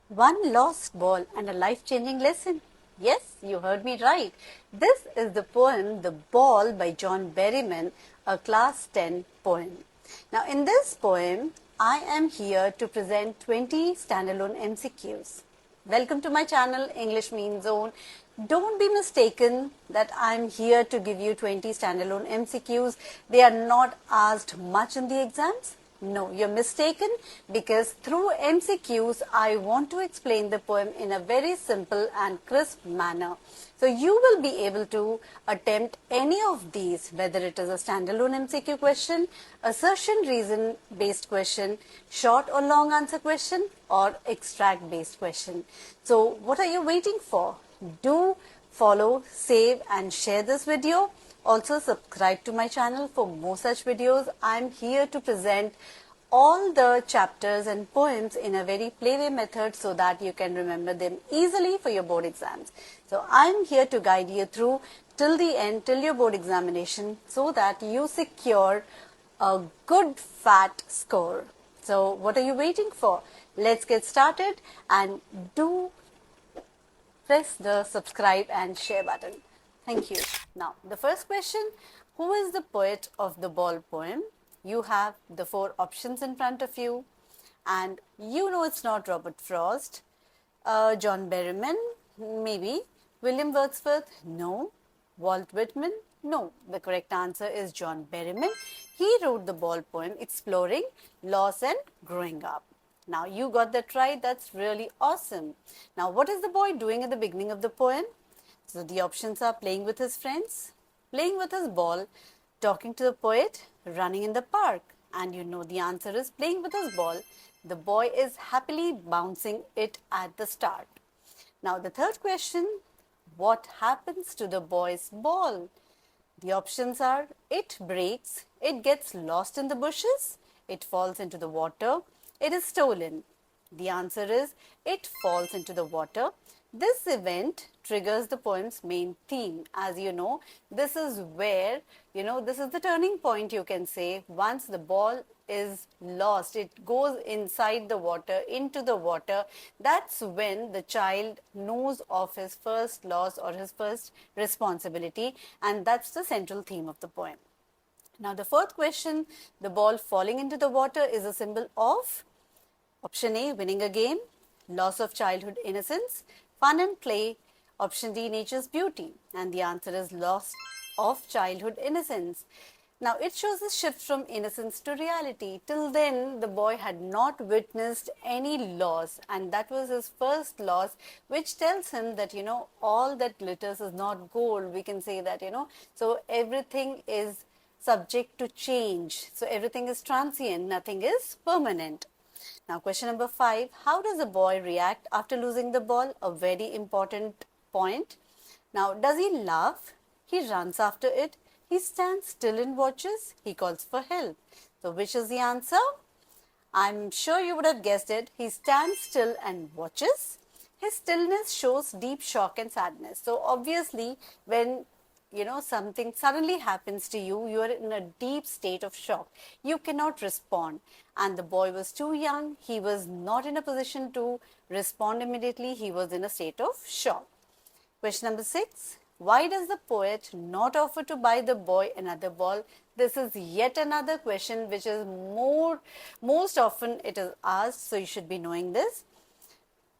One lost ball and a life-changing lesson. Yes, you heard me right. This is the poem The Ball by John Berryman, a class 10 poem. Now in this poem, I am here to present 20 standalone MCQs. Welcome to my channel, English Mean Zone. Don't be mistaken that I'm here to give you 20 standalone MCQs. They are not asked much in the exams. No, you're mistaken, because through MCQs, I want to explain the poem in a very simple and crisp manner. So you will be able to attempt any of these, whether it is a standalone MCQ question, assertion reason based question, short or long answer question, or extract based question. So what are you waiting for? Do follow, save and share this video. Also subscribe to my channel for more such videos. I'm here to present all the chapters and poems in a very playway method so that you can remember them easily for your board exams. So I'm here to guide you through till the end, till your board examination, so that you secure a good fat score. So what are you waiting for? Let's get started, and do press the subscribe and share button. Thank you. Now, the first question, who is the poet of the ball poem? You have the 4 options in front of you, and you know it's not Robert Frost. John Berryman, maybe. William Wordsworth, no. Walt Whitman, no. The correct answer is John Berryman. He wrote the ball poem exploring loss and growing up. Now you got that right. That's really awesome. Now what is the boy doing at the beginning of the poem? So the options are playing with his friends, playing with his ball, talking to the poet, running in the park. And you know the answer is playing with his ball. The boy is happily bouncing it at the start. Now the third question, what happens to the boy's ball? The options are it breaks, it gets lost in the bushes, it falls into the water, it is stolen. The answer is it falls into the water. This event triggers the poem's main theme. As you know, this is where, this is the turning point, you can say. Once the ball is lost, it goes inside the water, into the water. That's when the child knows of his first loss or his first responsibility, and that's the central theme of the poem. Now the fourth question, the ball falling into the water is a symbol of option A, winning a game, loss of childhood innocence, fun and play, option D, nature's beauty, and the answer is loss of childhood innocence. Now it shows a shift from innocence to reality. Till then the boy had not witnessed any loss, and that was his first loss, which tells him that all that glitters is not gold. We can say that, so everything is subject to change. So everything is transient, nothing is permanent. Now question number 5, how does a boy react after losing the ball? A very important point. Now does he laugh? He runs after it. He stands still and watches. He calls for help. So which is the answer? I'm sure you would have guessed it. He stands still and watches. His stillness shows deep shock and sadness. So obviously when something suddenly happens to you, you are in a deep state of shock. You cannot respond. And the boy was too young. He was not in a position to respond immediately. He was in a state of shock. Question number 6. Why does the poet not offer to buy the boy another ball? This is yet another question which is most often it is asked. So you should be knowing this.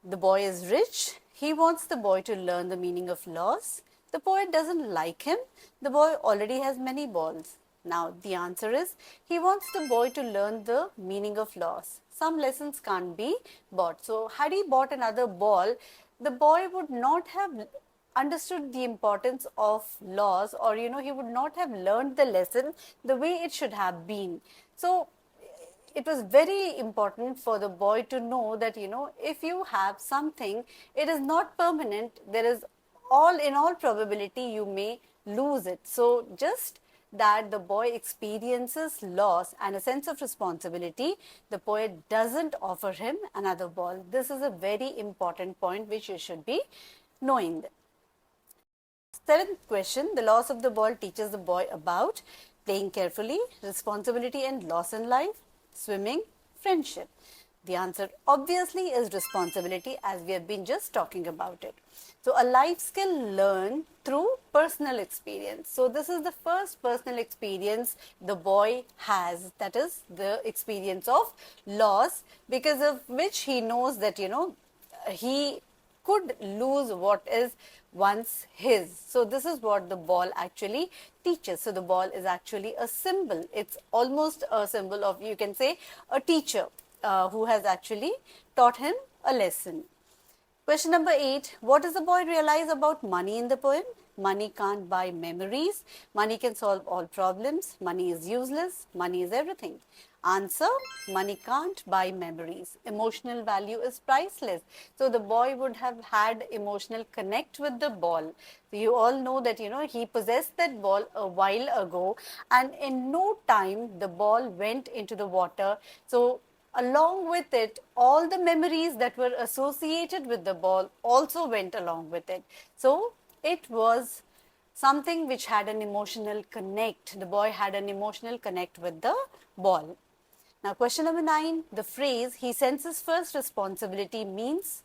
The boy is rich. He wants the boy to learn the meaning of loss. The poet doesn't like him. The boy already has many balls. Now the answer is he wants the boy to learn the meaning of loss. Some lessons can't be bought. So had he bought another ball, the boy would not have understood the importance of loss, or he would not have learned the lesson the way it should have been. So it was very important for the boy to know that if you have something, it is not permanent. There is in all probability you may lose it. So just that the boy experiences loss and a sense of responsibility, the poet doesn't offer him another ball. This is a very important point which you should be knowing. 7th question, the loss of the ball teaches the boy about playing carefully, responsibility and loss in life, swimming, friendship. The answer obviously is responsibility, as we have been just talking about it. So a life skill learned through personal experience. So this is the first personal experience the boy has, that is the experience of loss, because of which he knows that, he could lose what is once his. So this is what the ball actually teaches. So the ball is actually a symbol. It's almost a symbol of, you can say, a teacher who has actually taught him a lesson. Question number 8. What does the boy realize about money in the poem? Money can't buy memories. Money can solve all problems. Money is useless. Money is everything. Answer: money can't buy memories. Emotional value is priceless. So the boy would have had emotional connect with the ball. So you all know that, he possessed that ball a while ago, and in no time the ball went into the water. So along with it, all the memories that were associated with the ball also went along with it. So it was something which had an emotional connect. The boy had an emotional connect with the ball. Now, question number 9, the phrase "he senses first responsibility" means: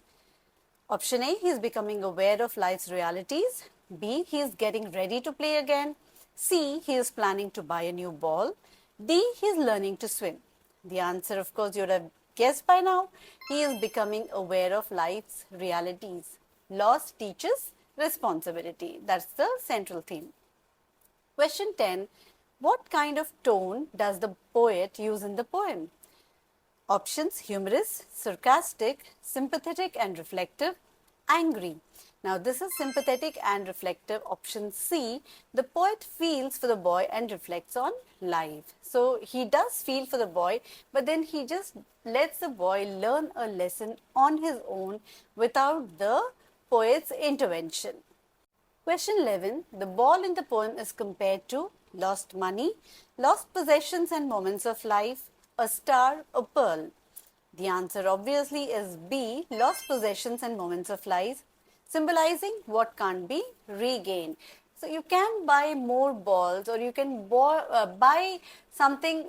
option A, he is becoming aware of life's realities. B, he is getting ready to play again. C, he is planning to buy a new ball. D, he is learning to swim. The answer, of course, you would have guessed by now. He is becoming aware of life's realities. Loss teaches responsibility. That's the central theme. Question 10. What kind of tone does the poet use in the poem? Options: humorous, sarcastic, sympathetic and reflective, angry. Now this is sympathetic and reflective, option C. The poet feels for the boy and reflects on life. So he does feel for the boy, but then he just lets the boy learn a lesson on his own without the poet's intervention. Question 11. The ball in the poem is compared to lost money, lost possessions and moments of life, a star, a pearl. The answer obviously is B, lost possessions and moments of life, symbolizing what can't be regained. So you can buy more balls, or you can buy something,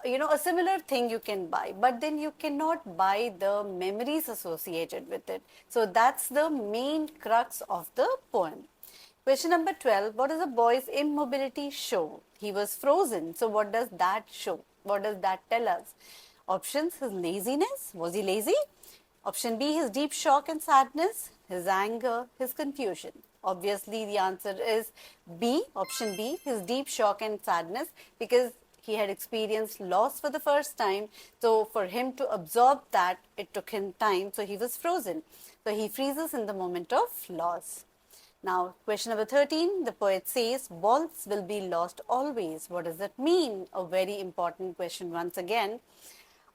a similar thing you can buy, but then you cannot buy the memories associated with it. So that's the main crux of the poem. Question number 12. What does a boy's immobility show? He was frozen. So what does that show? What does that tell us? Options: his laziness. Was he lazy? Option B, his deep shock and sadness, his anger, his confusion. Obviously, the answer is B, option B, his deep shock and sadness, because he had experienced loss for the first time. So for him to absorb that, it took him time. So he was frozen. So he freezes in the moment of loss. Now, question number 13, the poet says, balls will be lost always. What does that mean? A very important question once again.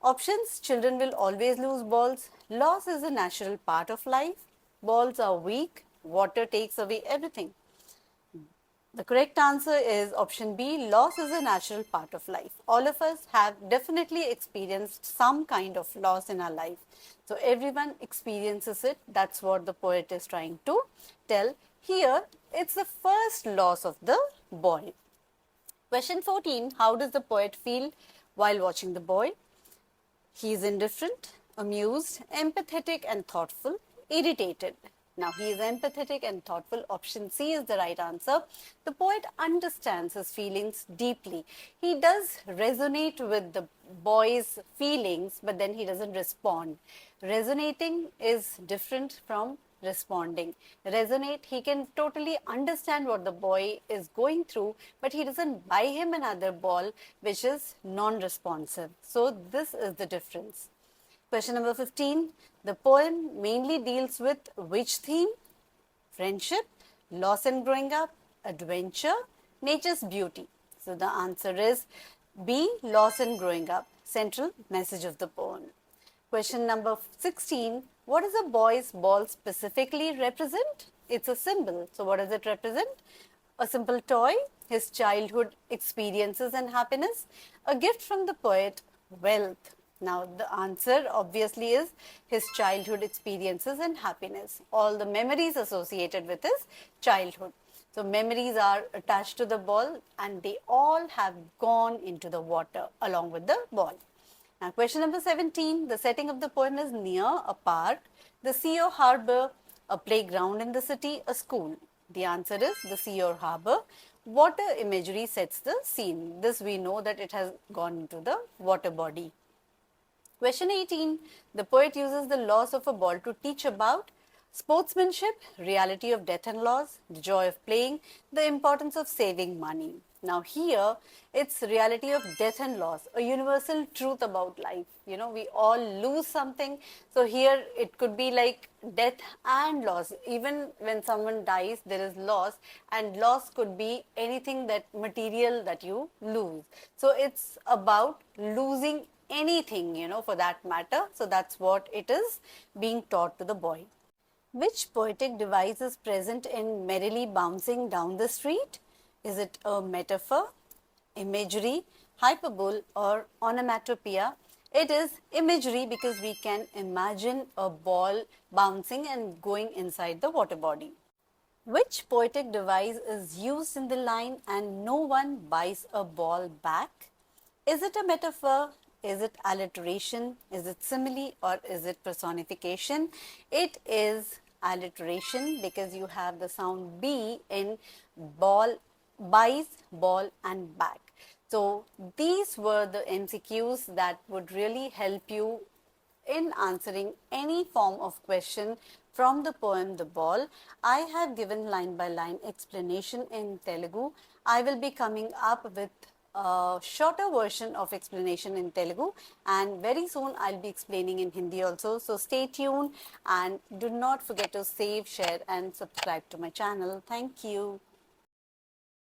Options: children will always lose balls. Loss is a natural part of life. Balls are weak. Water takes away everything. The correct answer is option B, loss is a natural part of life. All of us have definitely experienced some kind of loss in our life. So everyone experiences it. That's what the poet is trying to tell. Here, it's the first loss of the boy. Question 14, how does the poet feel while watching the boy? He is indifferent, amused, empathetic and thoughtful, irritated. Now, he is empathetic and thoughtful. Option C is the right answer. The poet understands his feelings deeply. He does resonate with the boy's feelings, but then he doesn't respond. Resonating is different from responding. Resonate, he can totally understand what the boy is going through, but he doesn't buy him another ball which is non-responsive. So this is the difference. Question number 15. The poem mainly deals with which theme? Friendship, loss and growing up, adventure, nature's beauty. So the answer is B, loss and growing up, central message of the poem. Question number 16. What does a boy's ball specifically represent? It's a symbol. So what does it represent? A simple toy, his childhood experiences and happiness, a gift from the poet, wealth. Now the answer obviously is his childhood experiences and happiness. All the memories associated with his childhood. So memories are attached to the ball and they all have gone into the water along with the ball. Now, question number 17, the setting of the poem is near a park, the sea or harbor, a playground in the city, a school. The answer is the sea or harbor. Water imagery sets the scene. This we know that it has gone into the water body. Question 18, the poet uses the loss of a ball to teach about sportsmanship, reality of death and loss, the joy of playing, the importance of saving money. Now here, it's reality of death and loss, a universal truth about life. You know, we all lose something. So here, it could be like death and loss. Even when someone dies, there is loss, and loss could be anything that material that you lose. So it's about losing anything, you know, for that matter. So that's what it is being taught to the boy. Which poetic device is present in merrily bouncing down the street? Is it a metaphor, imagery, hyperbole, or onomatopoeia? It is imagery because we can imagine a ball bouncing and going inside the water body. Which poetic device is used in the line and no one buys a ball back? Is it a metaphor? Is it alliteration? Is it simile, or is it personification? It is alliteration because you have the sound B in ball, buys, ball and back. So these were the MCQs that would really help you in answering any form of question from the poem The Ball. I have given line by line explanation in Telugu. I will be coming up with a shorter version of explanation in Telugu, and very soon I'll be explaining in Hindi also. So stay tuned and do not forget to save, share and subscribe to my channel. Thank you.